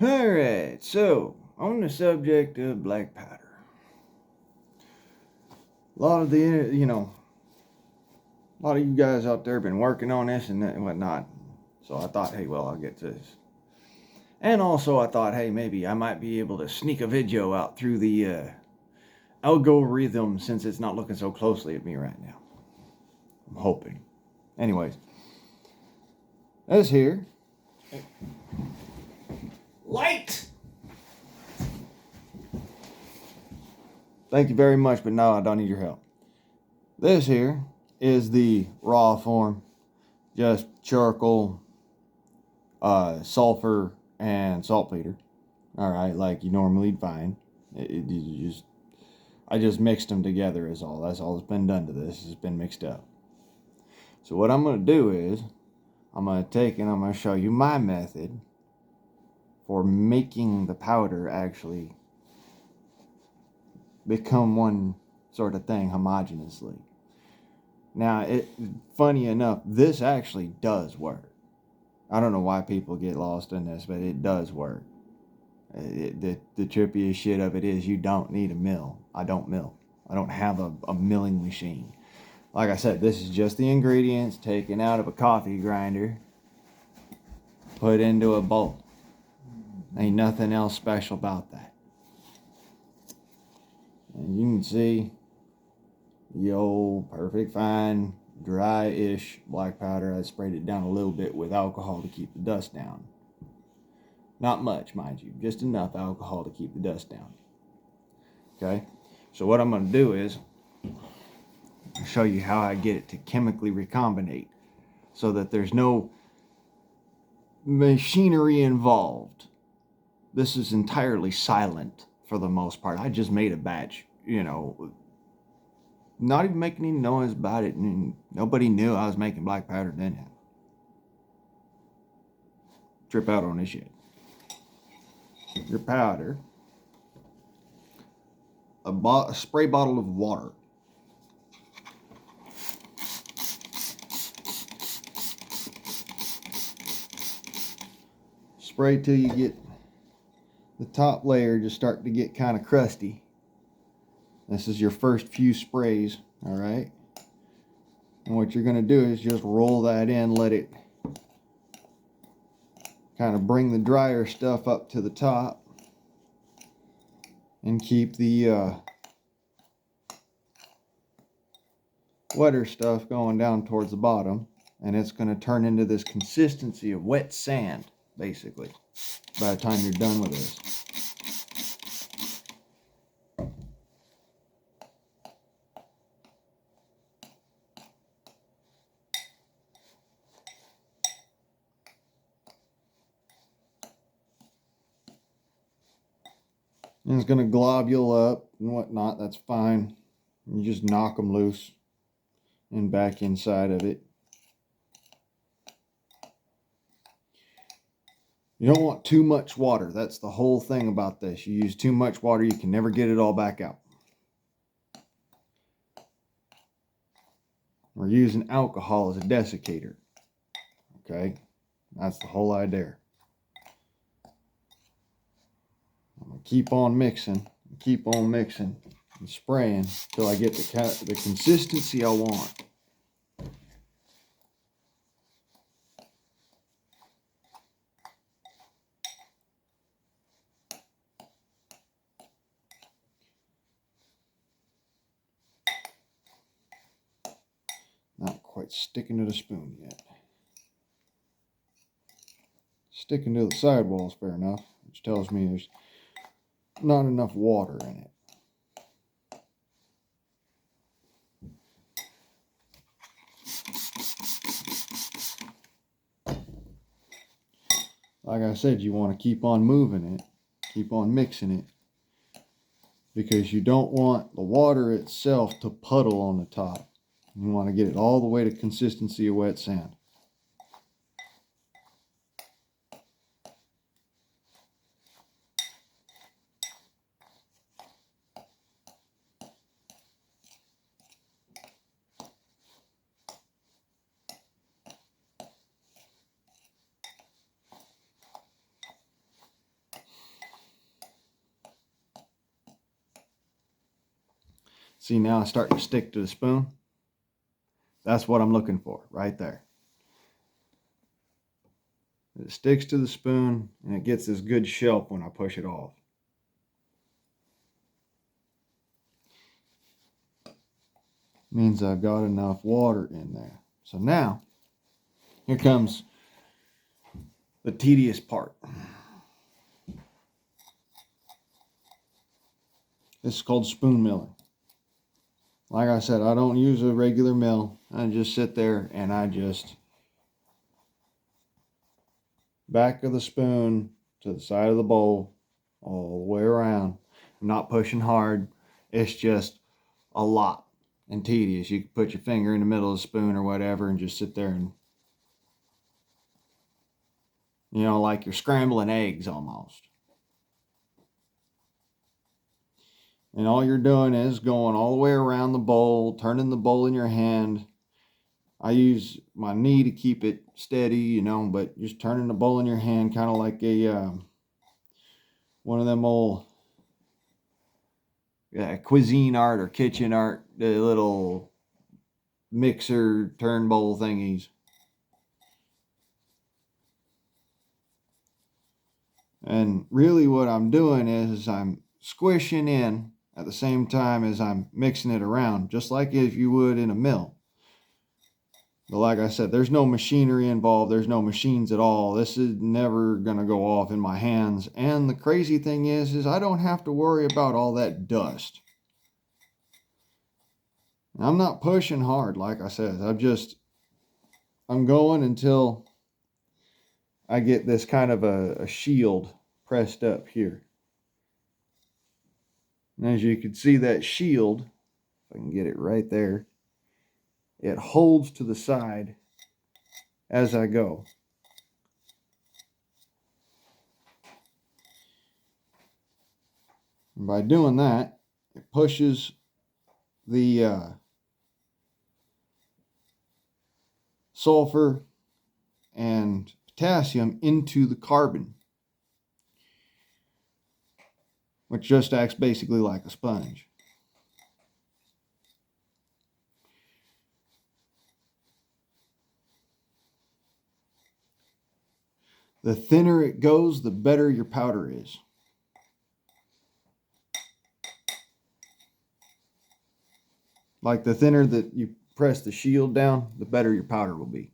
Alright, so on the subject of black powder, a lot of a lot of you guys out there been working on this and whatnot. So I thought, hey, well, I'll get to this. And also, I thought, hey, maybe I might be able to sneak a video out through the algorithm since it's not looking so closely at me right now. I'm hoping. Anyways, as here. Light! Thank you very much, but no, I don't need your help. This here is the raw form, just charcoal, sulfur, and saltpeter. All right, like you normally find. I just mixed them together is all. That's all that's been done to this. It's been mixed up. So what I'm going to do is I'm going to take and I'm going to show you my method for making the powder actually become one sort of thing homogeneously. Now, funny enough, this actually does work. I don't know why people get lost in this, but it does work. The trippiest shit of it is you don't need a mill. I don't mill. I don't have a milling machine. Like I said, this is just the ingredients taken out of a coffee grinder, put into a bowl. Ain't nothing else special about that. And you can see the old perfect fine dry-ish black powder. I sprayed it down a little bit with alcohol to keep the dust down. Not much, mind you, just enough alcohol to keep the dust down. Okay, so what I'm going to do is show you how I get it to chemically recombinate so that there's no machinery involved. This is entirely silent for the most part. I just made a batch, not even making any noise about it. And nobody knew I was making black powder then. Trip out on this shit. Your powder, a spray bottle of water. Spray till you get the top layer just start to get kind of crusty. This is your first few sprays, all right? And what you're going to do is just roll that in, let it kind of bring the drier stuff up to the top and keep the wetter stuff going down towards the bottom. And it's going to turn into this consistency of wet sand, basically, by the time you're done with this. And it's going to globule up and whatnot. That's fine. You just knock them loose and back inside of it. You don't want too much water. That's the whole thing about this. You use too much water, you can never get it all back out. We're using alcohol as a desiccator. Okay? That's the whole idea. I'm going to keep on mixing and spraying until I get the consistency I want. Not quite sticking to the spoon yet. Sticking to the sidewall is fair enough, which tells me there's not enough water in it. Like I said, you want to keep on moving it, keep on mixing it, because you don't want the water itself to puddle on the top. You want to get it all the way to consistency of wet sand. See, now it's starting to stick to the spoon. That's what I'm looking for right there. It sticks to the spoon and it gets this good shelf when I push it off. Means I've got enough water in there. So now, here comes the tedious part. This is called spoon milling. Like I said, I don't use a regular mill. I just sit there and I just back of the spoon to the side of the bowl all the way around. I'm not pushing hard. It's just a lot and tedious. You can put your finger in the middle of the spoon or whatever and just sit there and, you know, like you're scrambling eggs almost. And all you're doing is going all the way around the bowl, turning the bowl in your hand. I use my knee to keep it steady, you know, but just turning the bowl in your hand, kind of like a one of them old cuisine art or kitchen art, the little mixer turn bowl thingies. And really what I'm doing is I'm squishing in at the same time as I'm mixing it around, just like if you would in a mill. But like I said, there's no machinery involved. There's no machines at all. This is never going to go off in my hands. And the crazy thing is I don't have to worry about all that dust. I'm not pushing hard, like I said. I'm going until I get this kind of a shield pressed up here. And as you can see, that shield, if I can get it right there, it holds to the side as I go. And by doing that, it pushes the sulfur and potassium into the carbon, which just acts basically like a sponge. The thinner it goes, the better your powder is. Like the thinner that you press the shield down, the better your powder will be.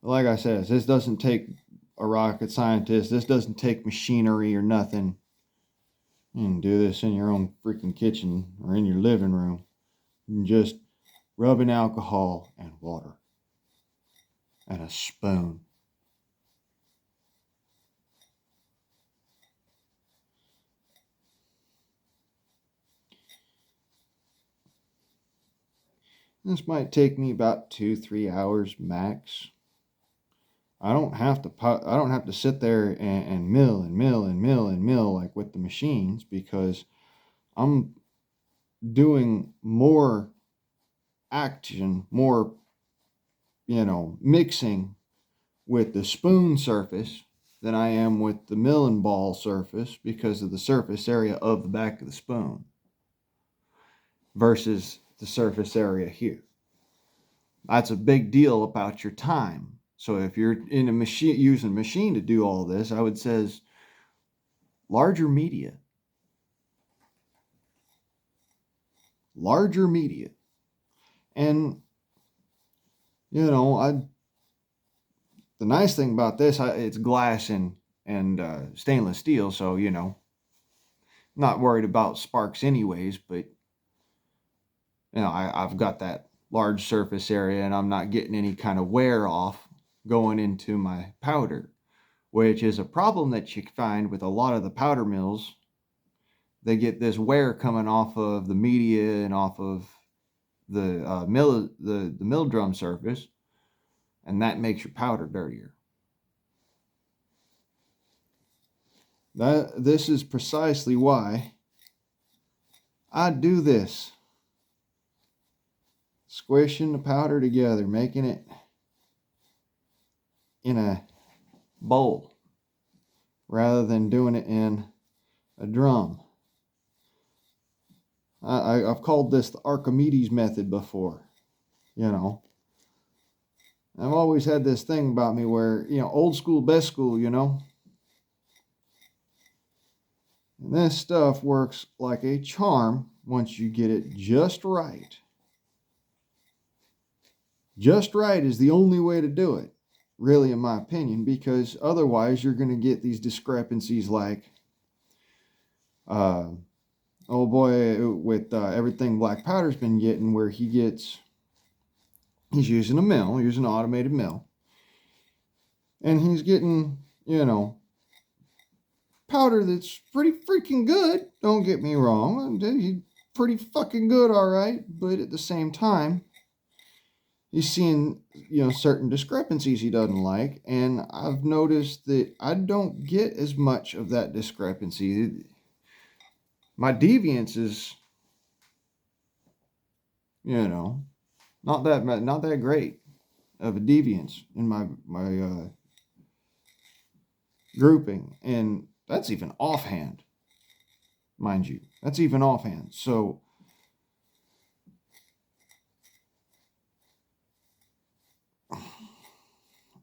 Like I said, this doesn't take a rocket scientist. This doesn't take machinery or nothing. You can do this in your own freaking kitchen or in your living room. You can just rub in alcohol and water and a spoon. This might take me about 2-3 hours max. I don't have to sit there and mill and mill and mill and mill like with the machines, because I'm doing more action, more, mixing with the spoon surface than I am with the milling ball surface, because of the surface area of the back of the spoon versus the surface area here. That's a big deal about your time. So if you're in a machine, using a machine to do all this, I would say larger media. And the nice thing about this, it's glass and stainless steel, so not worried about sparks anyways. But I've got that large surface area, and I'm not getting any kind of wear off going into my powder, which is a problem that you find with a lot of the powder mills. They get this wear coming off of the media and off of the mill drum surface, and that makes your powder dirtier. This is precisely why I do this. Squishing the powder together, making it in a bowl rather than doing it in a drum. I've called this the Archimedes method before, you know. I've always had this thing about me where, old school, best school, And this stuff works like a charm once you get it just right. Just right is the only way to do it, really, in my opinion, because otherwise you're going to get these discrepancies like, oh boy, with everything Black Powder's been getting, where he's using using an automated mill, and he's getting, powder that's pretty freaking good. Don't get me wrong. He's pretty fucking good, all right. But at the same time, he's seeing, certain discrepancies he doesn't like. And I've noticed that I don't get as much of that discrepancy. My deviance is, not that great of a deviance in my grouping. And that's even offhand, mind you. That's even offhand. So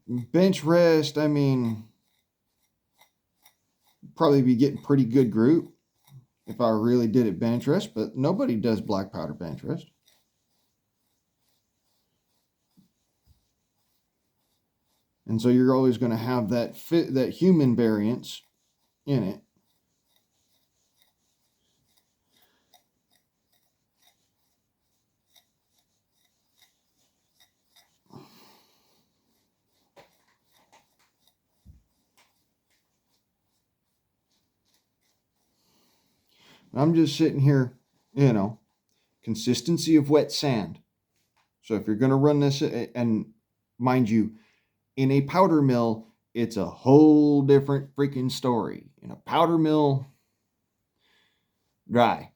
bench rest, I mean, probably be getting pretty good group if I really did it bench rest, but nobody does Black Powder bench rest. And so you're always going to have that human variance in it. I'm just sitting here, consistency of wet sand. So if you're going to run this, and mind you, in a powder mill, it's a whole different freaking story. In a powder mill, dry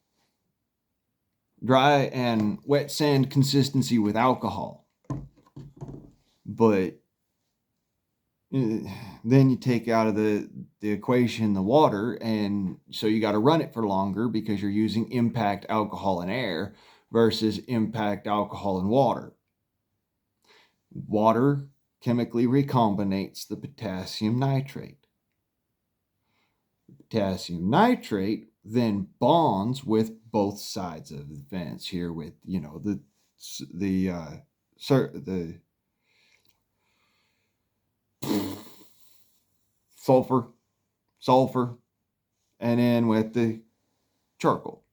and wet sand consistency with alcohol. But then you take out of the equation the water, and so you got to run it for longer because you're using impact alcohol and air versus impact alcohol and water. Water chemically recombinates the potassium nitrate. The potassium nitrate then bonds with both sides of the fence here with, the sulfur, and then with the charcoal.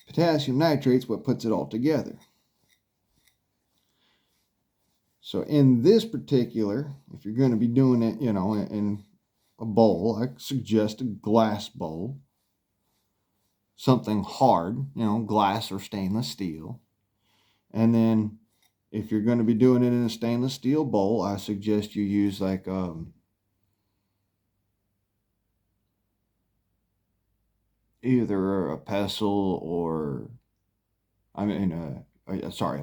Potassium nitrate's what puts it all together. So in this particular, if you're going to be doing it, in a bowl, I suggest a glass bowl. Something hard, glass or stainless steel. And then if you're going to be doing it in a stainless steel bowl, I suggest you use like either a pestle or, a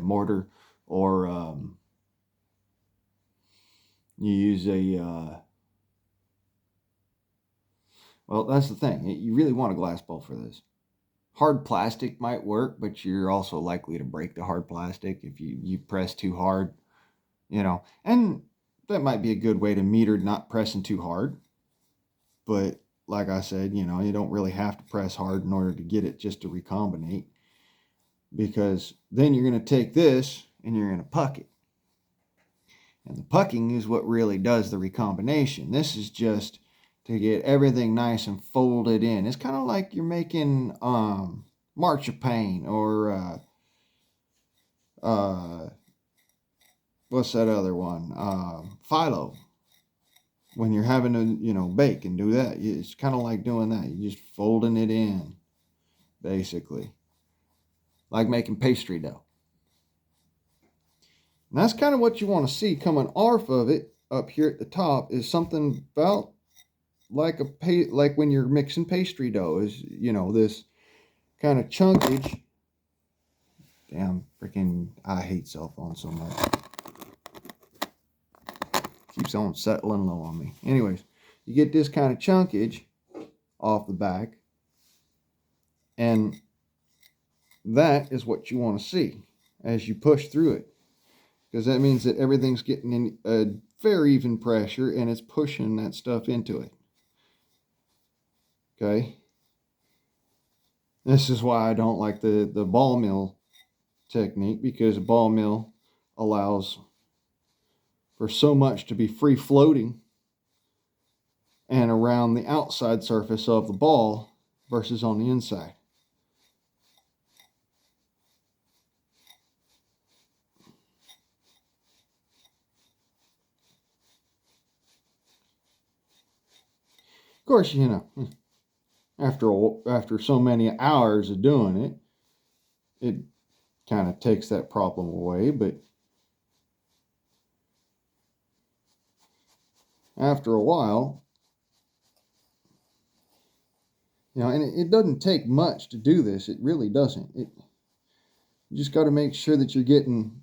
mortar, or you use well, that's the thing. You really want a glass bowl for this. Hard plastic might work, but you're also likely to break the hard plastic if you press too hard, and that might be a good way to meter not pressing too hard. But like I said, you don't really have to press hard in order to get it just to recombinate, because then you're going to take this and you're going to puck it. And the pucking is what really does the recombination. This is just to get everything nice and folded in. It's kind of like you're making marzipan or what's that other one? Phyllo. When you're having to, bake and do that, it's kind of like doing that. You're just folding it in, basically. Like making pastry dough. And that's kind of what you want to see coming off of it up here at the top, is something about like like when you're mixing pastry dough, is, this kind of chunkage. Damn, freaking, I hate cell phones so much. Keeps on settling low on me. Anyways, you get this kind of chunkage off the back, and that is what you want to see as you push through it, because that means that everything's getting in a very even pressure and it's pushing that stuff into it. Okay, this is why I don't like the ball mill technique, because a ball mill allows for so much to be free floating and around the outside surface of the ball versus on the inside. Of course, you know, after so many hours of doing it, it kind of takes that problem away, but after a while, you know, and it doesn't take much to do this. It really doesn't. You just got to make sure that you're getting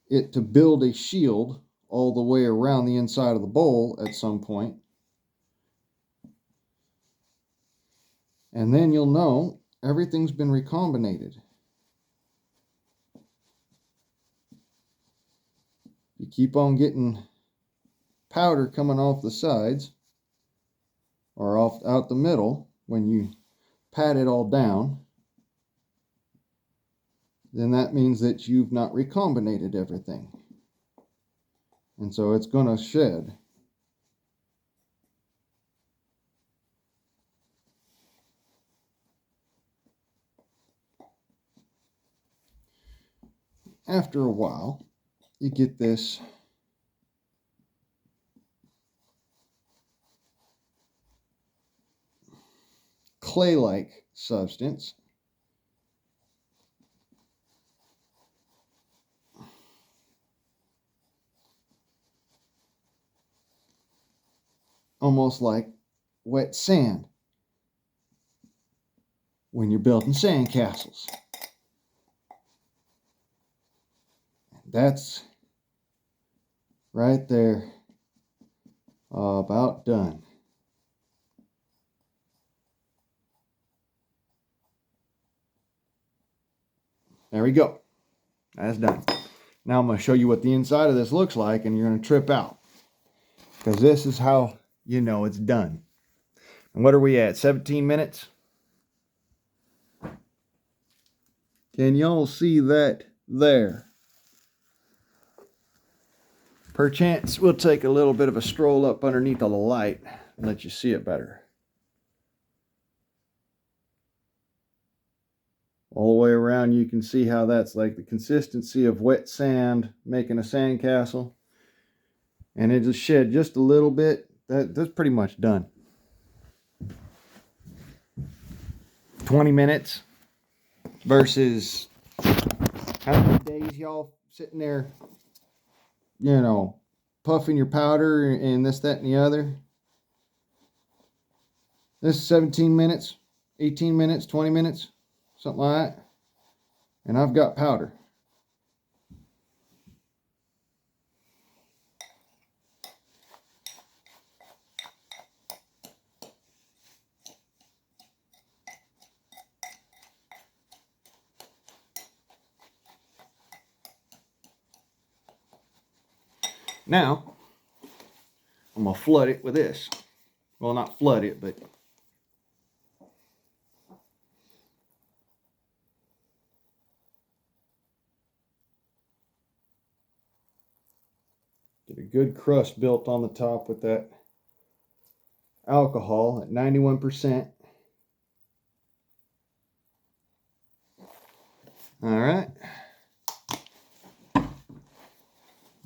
it to build a shield all the way around the inside of the bowl at some point. And then you'll know everything's been recombinated. You keep on getting powder coming off the sides or out the middle when you pat it all down, then that means that you've not recombinated everything. And so it's going to shed. After a while, you get this clay-like substance. Almost like wet sand when you're building sand castles. That's right there, about done. There we go. That's done. Now I'm going to show you what the inside of this looks like, and you're going to trip out, because this is how you know it's done. And what are we at? 17 minutes? Can y'all see that there? Perchance we'll take a little bit of a stroll up underneath of the light and let you see it better. All the way around you can see how that's like the consistency of wet sand making a sand castle. And it just shed just a little bit. That's pretty much done. 20 minutes versus how many days y'all sitting there, you know, puffing your powder and this, that, and the other. This is 17 minutes, 18 minutes, 20 minutes, something like that. And I've got powder. Now, I'm going to flood it with this. Well, not flood it, but get a good crust built on the top with that alcohol at 91%. All right.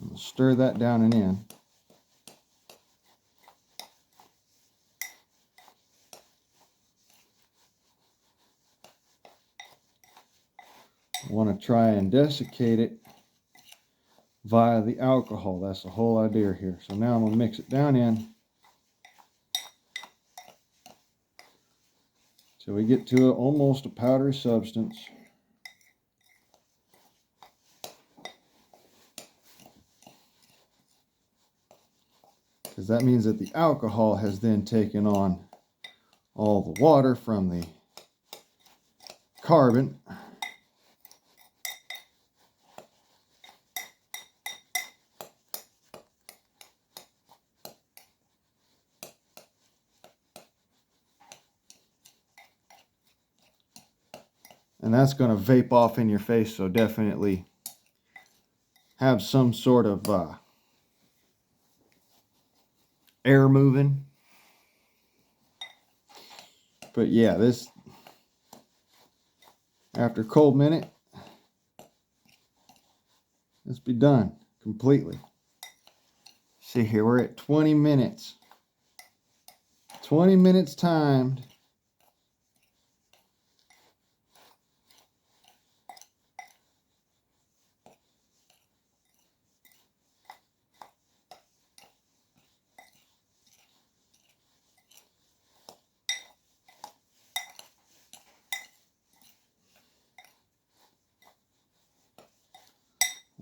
I'll stir that down and in. I want to try and desiccate it via the alcohol. That's the whole idea here. So now I'm going to mix it down in till we get to almost a powdery substance. because that means that the alcohol has then taken on all the water from the carbon. And that's going to vape off in your face, so definitely have some sort of air moving. But yeah, this, after a cold minute, let's be done completely. See here, we're at 20 minutes. 20 minutes timed.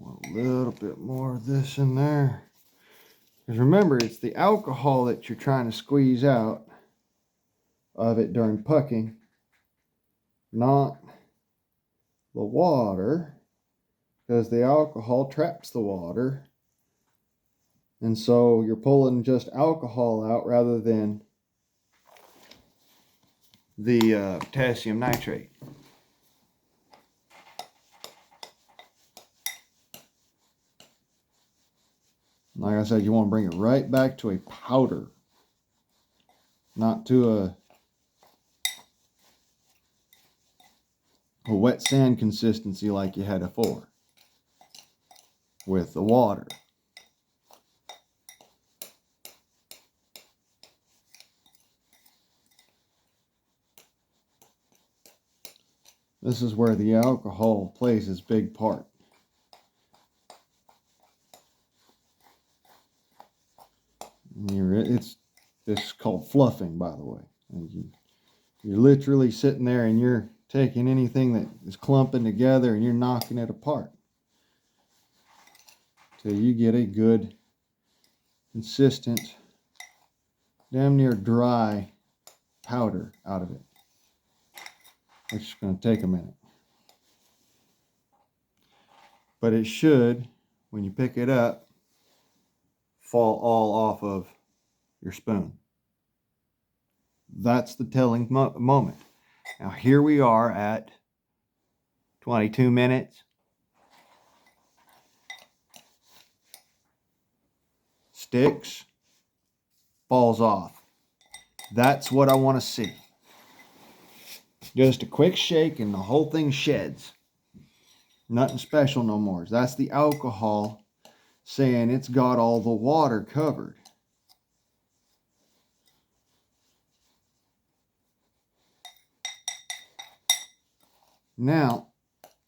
A little bit more of this in there. Because remember, it's the alcohol that you're trying to squeeze out of it during pucking, not the water, because the alcohol traps the water. And so you're pulling just alcohol out rather than the potassium nitrate. Like I said, you want to bring it right back to a powder, not to a wet sand consistency like you had before with the water. This is where the alcohol plays its big part. This is called fluffing, by the way. And you're literally sitting there and you're taking anything that is clumping together and you're knocking it apart till you get a good, consistent, damn near dry powder out of it, which is going to take a minute. But it should, when you pick it up, fall all off of your spoon. That's the telling moment. Now here we are at 22 minutes. Sticks, falls off. That's what I want to see. Just a quick shake and the whole thing sheds. Nothing special no more. That's the alcohol saying it's got all the water covered. Now,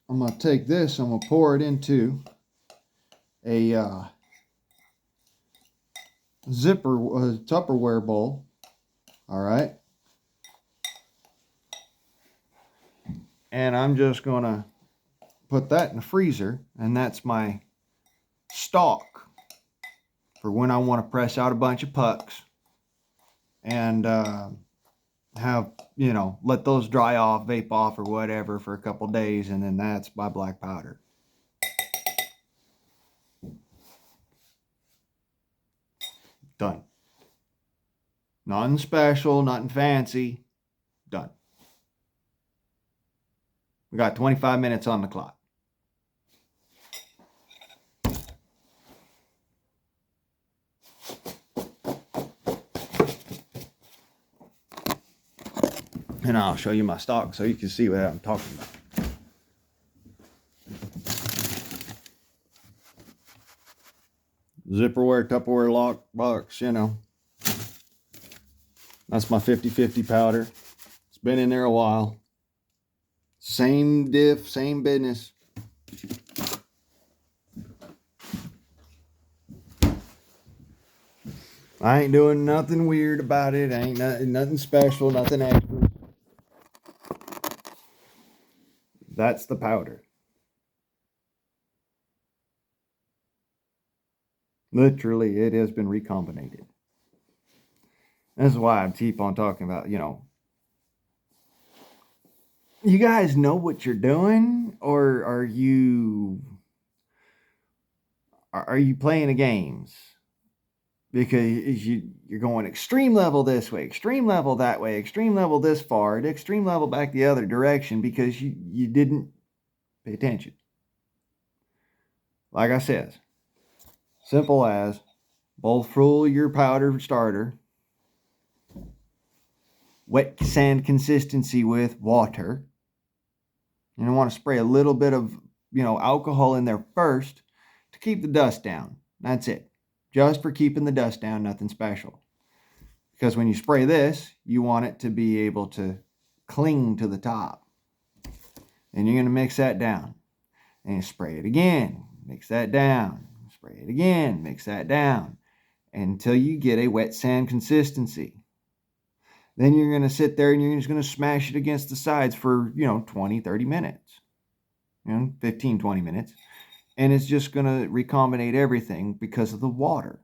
I'm going to take this, I'm going to pour it into a Tupperware bowl. All right. And I'm just going to put that in the freezer, and that's my stock for when I want to press out a bunch of pucks and have, let those dry off, vape off or whatever for a couple days, and then that's my black powder. Done. Nothing special, nothing fancy. Done. We got 25 minutes on the clock. And I'll show you my stock so you can see what I'm talking about. Zipperware, Tupperware lock box, That's my 50/50 powder. It's been in there a while. Same diff, same business. I ain't doing nothing weird about it. Ain't nothing special, nothing extra. That's the powder. Literally, it has been recombinated. This is why I keep on talking about, you guys know what you're doing, or are you playing the games? Because you're going extreme level this way, extreme level that way, extreme level this far, and extreme level back the other direction because you didn't pay attention. Like I said, simple as bowl full your powder starter, wet sand consistency with water. And you want to spray a little bit of, alcohol in there first to keep the dust down. That's it. Just for keeping the dust down, nothing special. Because when you spray this, you want it to be able to cling to the top. And you're going to mix that down. And you spray it again, mix that down. Spray it again, mix that down. Until you get a wet sand consistency. Then you're going to sit there and you're just going to smash it against the sides for, 20, 30 minutes. 15, 20 minutes. And it's just going to recombinate everything because of the water.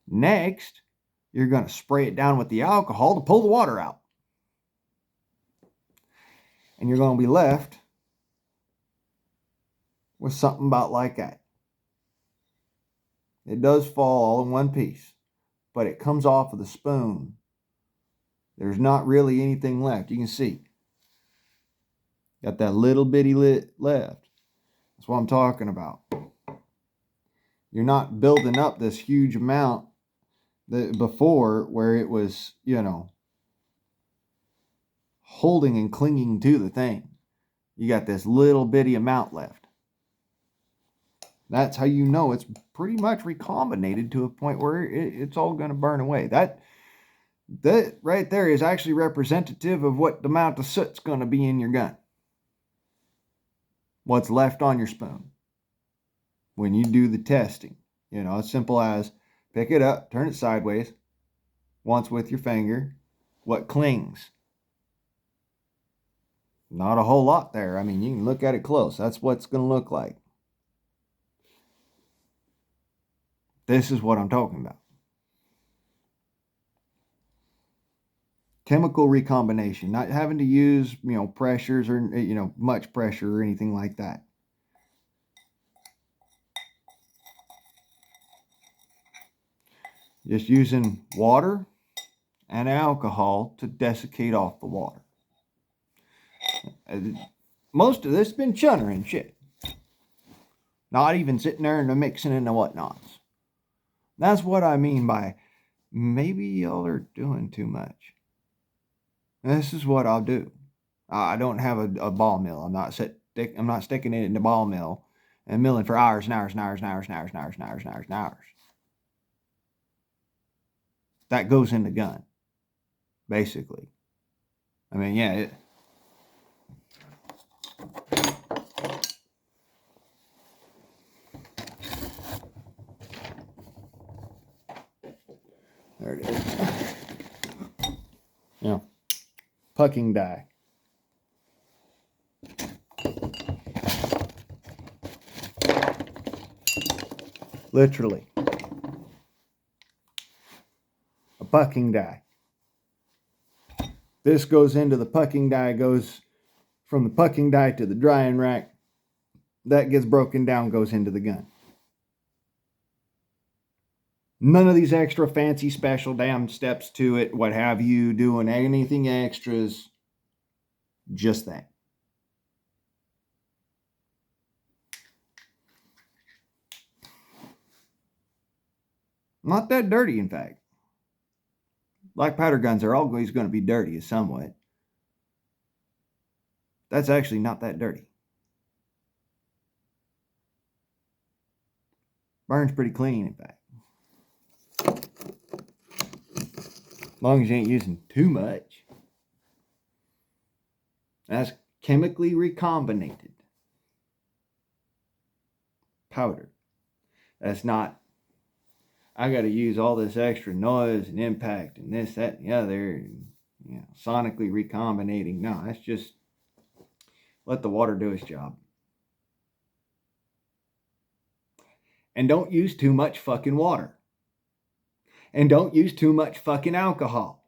Next, you're going to spray it down with the alcohol to pull the water out. And you're going to be left with something about like that. It does fall all in one piece, but it comes off of the spoon. There's not really anything left. You can see. Got that little bitty left. That's what I'm talking about. You're not building up this huge amount that before where it was, holding and clinging to the thing. You got this little bitty amount left. That's how you know it's pretty much recombinated to a point where it's all going to burn away. That right there is actually representative of what the amount of soot's going to be in your gun. What's left on your spoon when you do the testing. As simple as pick it up, turn it sideways, once with your finger. What clings? Not a whole lot there. I mean, you can look at it close. That's what it's going to look like. This is what I'm talking about. Chemical recombination, not having to use, pressures or, much pressure or anything like that. Just using water and alcohol to desiccate off the water. Most of this has been chunner and shit. Not even sitting there and mixing and the whatnots. That's what I mean by maybe y'all are doing too much. This is what I'll do. I don't have a ball mill. I'm not sticking it in the ball mill and milling for hours and hours and hours and hours and hours and hours and hours and hours and hours. That goes in the gun, basically. I mean, yeah. There it is. Pucking die. Literally. A pucking die. This goes into the pucking die, goes from the pucking die to the drying rack. That gets broken down, goes into the gun. None of these extra fancy special damn steps to it, what have you, doing anything extras. Just that. Not that dirty, in fact. Black powder guns are always going to be dirty somewhat. That's actually not that dirty. Burns pretty clean, in fact. As long as you ain't using too much. That's chemically recombinated powder. That's not, I got to use all this extra noise and impact and this, that, and the other, and, sonically recombinating. No, that's just let the water do its job. And don't use too much fucking water. And don't use too much fucking alcohol.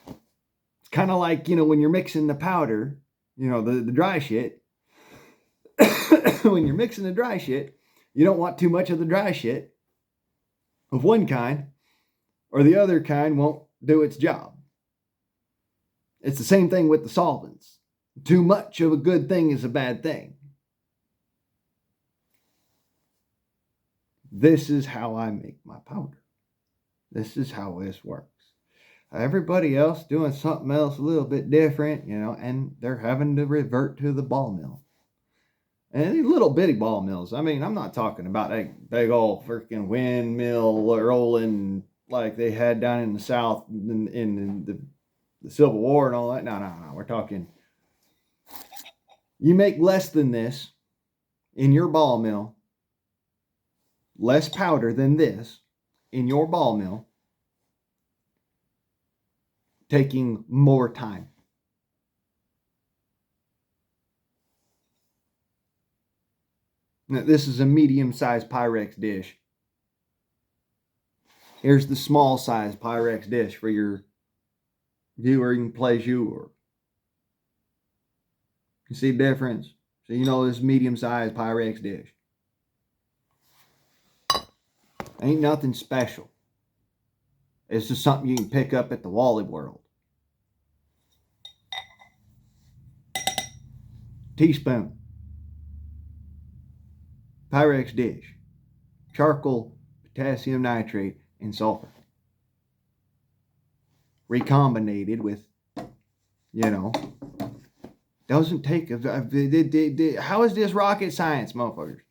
It's kind of like, when you're mixing the powder, the dry shit. When you're mixing the dry shit, you don't want too much of the dry shit of one kind, or the other kind won't do its job. It's the same thing with the solvents. Too much of a good thing is a bad thing. This is how I make my powder. This is how this works. Everybody else doing something else a little bit different, and they're having to revert to the ball mill. And these little bitty ball mills. I mean, I'm not talking about a big old freaking windmill rolling like they had down in the South in the Civil War and all that. No. We're talking, you make less than this in your ball mill, less powder than this in your ball mill, taking more time. Now, this is a medium-sized Pyrex dish. Here's the small-sized Pyrex dish for your viewing pleasure. You see the difference? So this medium-sized Pyrex dish. Ain't nothing special. It's just something you can pick up at the Wally World. Teaspoon. Pyrex dish. Charcoal, potassium nitrate, and sulfur. Recombinated with, doesn't take how is this rocket science, motherfuckers?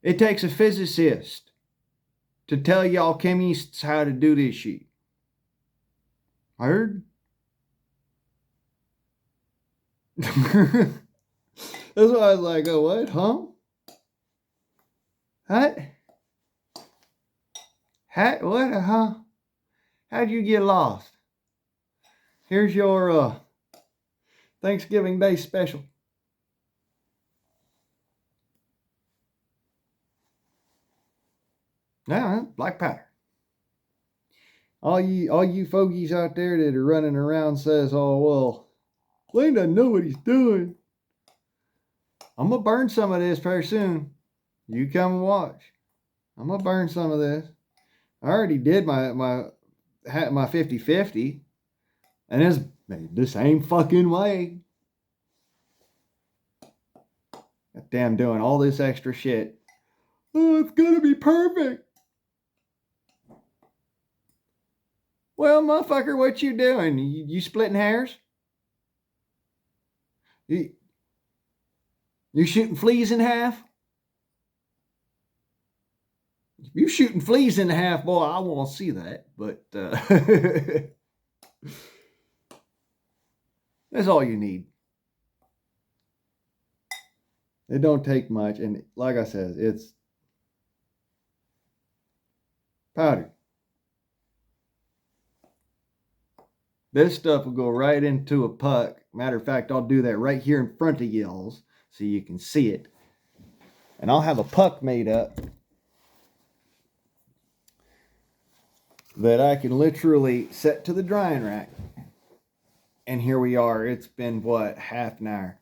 It takes a physicist to tell y'all chemists how to do this shit. Heard? That's why I was like, oh, what? Huh? What? Huh? How'd you get lost? Here's your Thanksgiving Day special. Now, black powder. All you fogies out there that are running around says, oh, well, Lane doesn't know what he's doing. I'm going to burn some of this very soon. You come and watch. I'm going to burn some of this. I already did my 50-50. And it's made the same fucking way. Goddamn doing all this extra shit. Oh, it's going to be perfect. Well, motherfucker, what you doing? You splitting hairs? You shooting fleas in half? If you're shooting fleas in half, boy, I want to see that. But that's all you need. It don't take much. And like I said, it's powder. This stuff will go right into a puck. Matter of fact, I'll do that right here in front of y'all so you can see it. And I'll have a puck made up that I can literally set to the drying rack. And here we are. It's been, what, half an hour.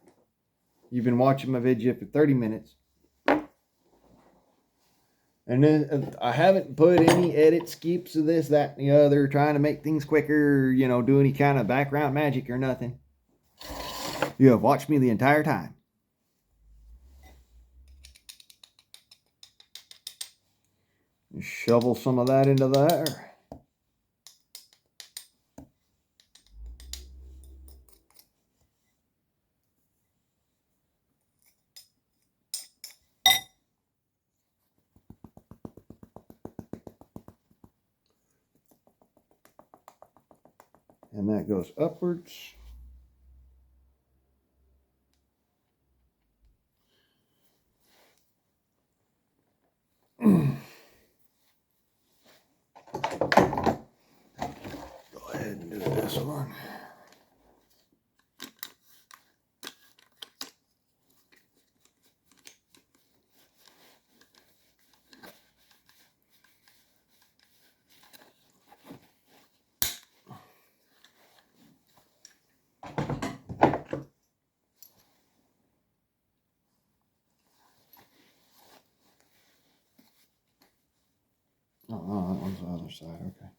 You've been watching my video for 30 minutes. And then I haven't put any edit skips of this, that, and the other, trying to make things quicker, do any kind of background magic or nothing. You have watched me the entire time. Shovel some of that into there. And that goes upwards. Go ahead and do this one. other side, okay.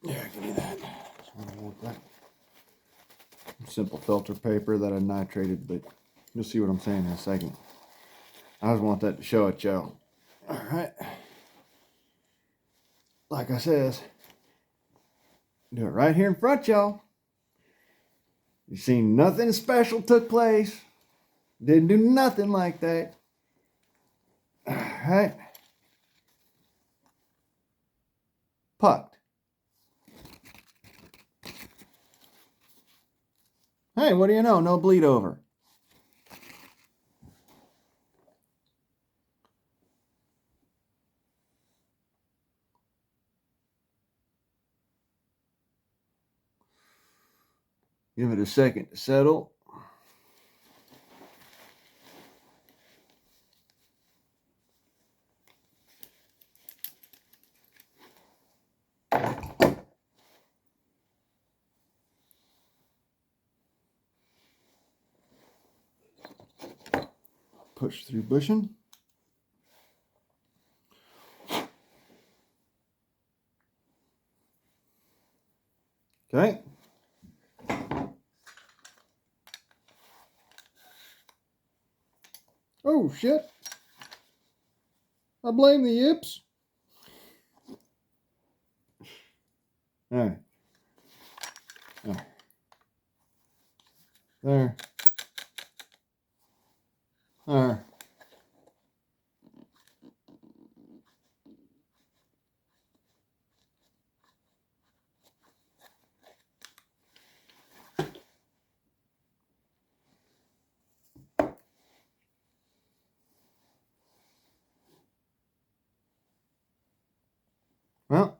Yeah, I can do that. So I don't want that. Simple filter paper that I nitrated, but you'll see what I'm saying in a second. I just want that to show it, y'all. All right. Like I says, do it right here in front, y'all. You seen nothing special took place. Didn't do nothing like that. All right. Pucked. Hey, what do you know? No bleed over. Give it a second to settle. Push through bushing. Okay. Oh, shit. I blame the yips. All right. There. There. Well,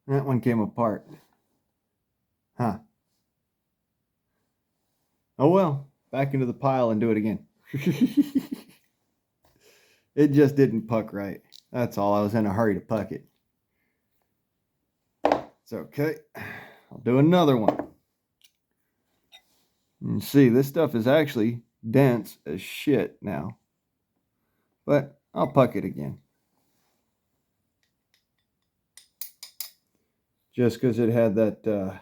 that one came apart. Huh. Oh well, back into the pile and do it again. It just didn't puck right. That's all. I was in a hurry to puck it. It's okay. I'll do another one. You see, this stuff is actually dense as shit now. But I'll puck it again. Just because it had that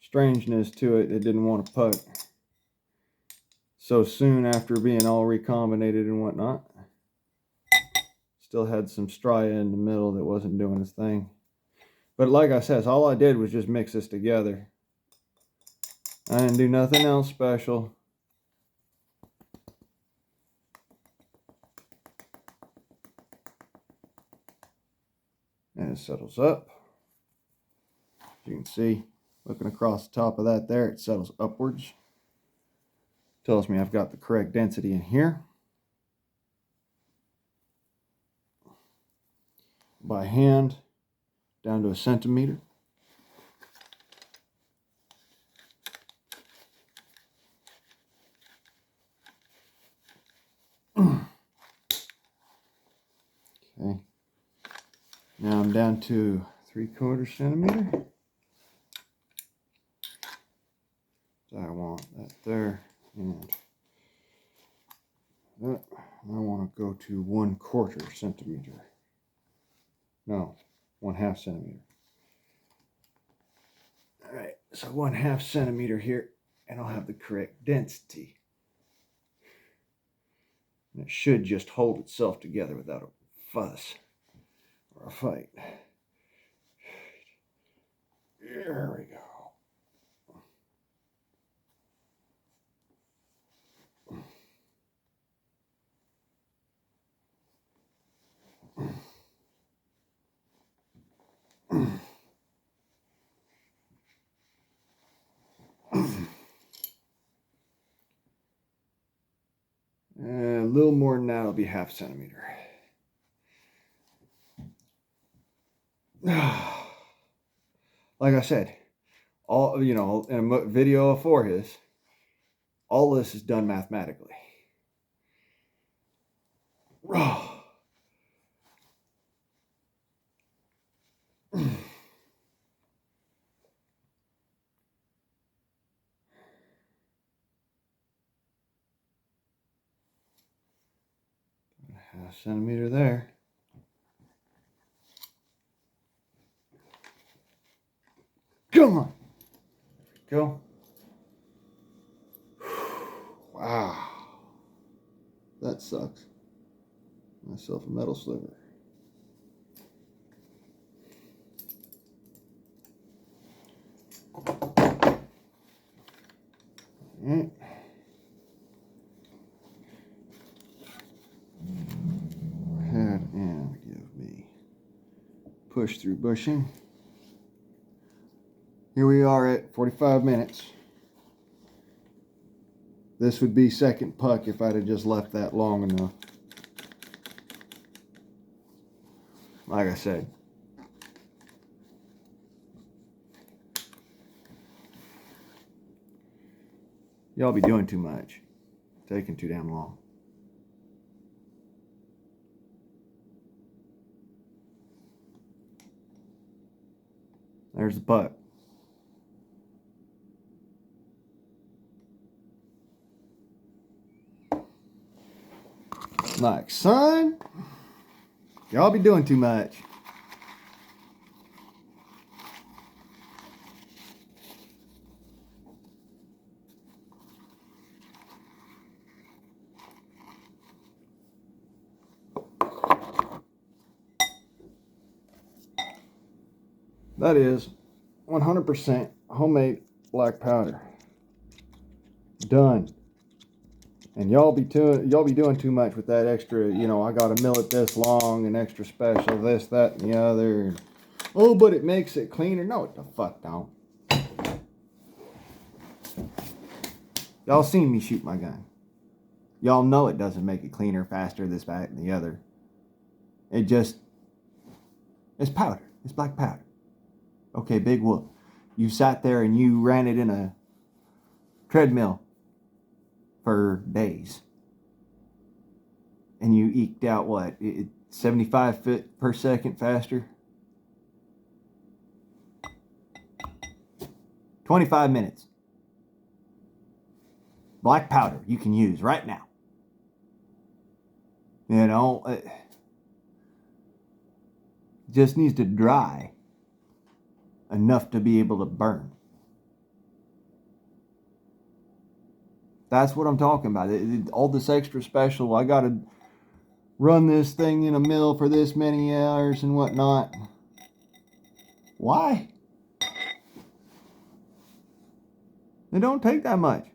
strangeness to it, it didn't want to puck so soon after being all recombinated and whatnot. Still had some stria in the middle that wasn't doing its thing. But like I said, all I did was just mix this together. I didn't do nothing else special. And it settles up. As you can see, looking across the top of that there, it settles upwards. Tells me I've got the correct density in here. By hand, down to a centimeter. Okay. Now I'm down to 3/4 centimeter. So I want that there, and that. I want to go to 1/4 centimeter. No, 1/2 centimeter. All right, so 1/2 centimeter here, and I'll have the correct density. And it should just hold itself together without a fuss or a fight. There we go. A little more than that will be 1/2 centimeter. Like I said, all in a video before his, all this is done mathematically. a centimeter there. Come on. Go. Wow. That sucks. Myself a metal sliver. Alright. Ahead and give me push through bushing. Here we are at 45 minutes. This would be second puck if I'd have just left that long enough. Like I said. Y'all be doing too much. Taking too damn long. There's the puck. Like, son, y'all be doing too much. That is 100% homemade black powder. Done. And y'all be doing too much with that extra, you know, I gotta mill it this long and extra special, this, that, and the other. Oh, but it makes it cleaner. No, it the fuck don't. Y'all seen me shoot my gun. Y'all know it doesn't make it cleaner, faster, this, that, and the other. It's powder. It's black powder. Okay, big whoop. You sat there and you ran it in a treadmill for days. And you eked out what? 75 feet per second faster? 25 minutes. Black powder you can use right now. You know, it just needs to dry enough to be able to burn. That's what I'm talking about. All this extra special, I gotta run this thing in a mill for this many hours and whatnot. Why? They don't take that much.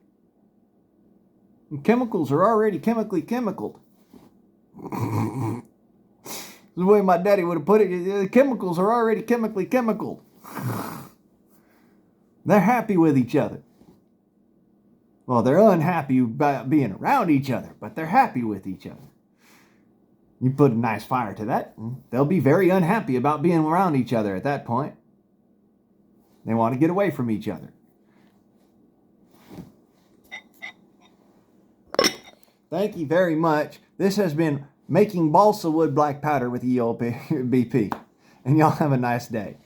And chemicals are already chemically chemicaled. The way my daddy would have put it, the chemicals are already chemically chemicaled. They're happy with each other. Well, they're unhappy about being around each other, but they're happy with each other. You put a nice fire to that, they'll be very unhappy about being around each other at that point. They want to get away from each other. Thank you very much. This has been Making Balsa Wood Black Powder with EOBP. And y'all have a nice day.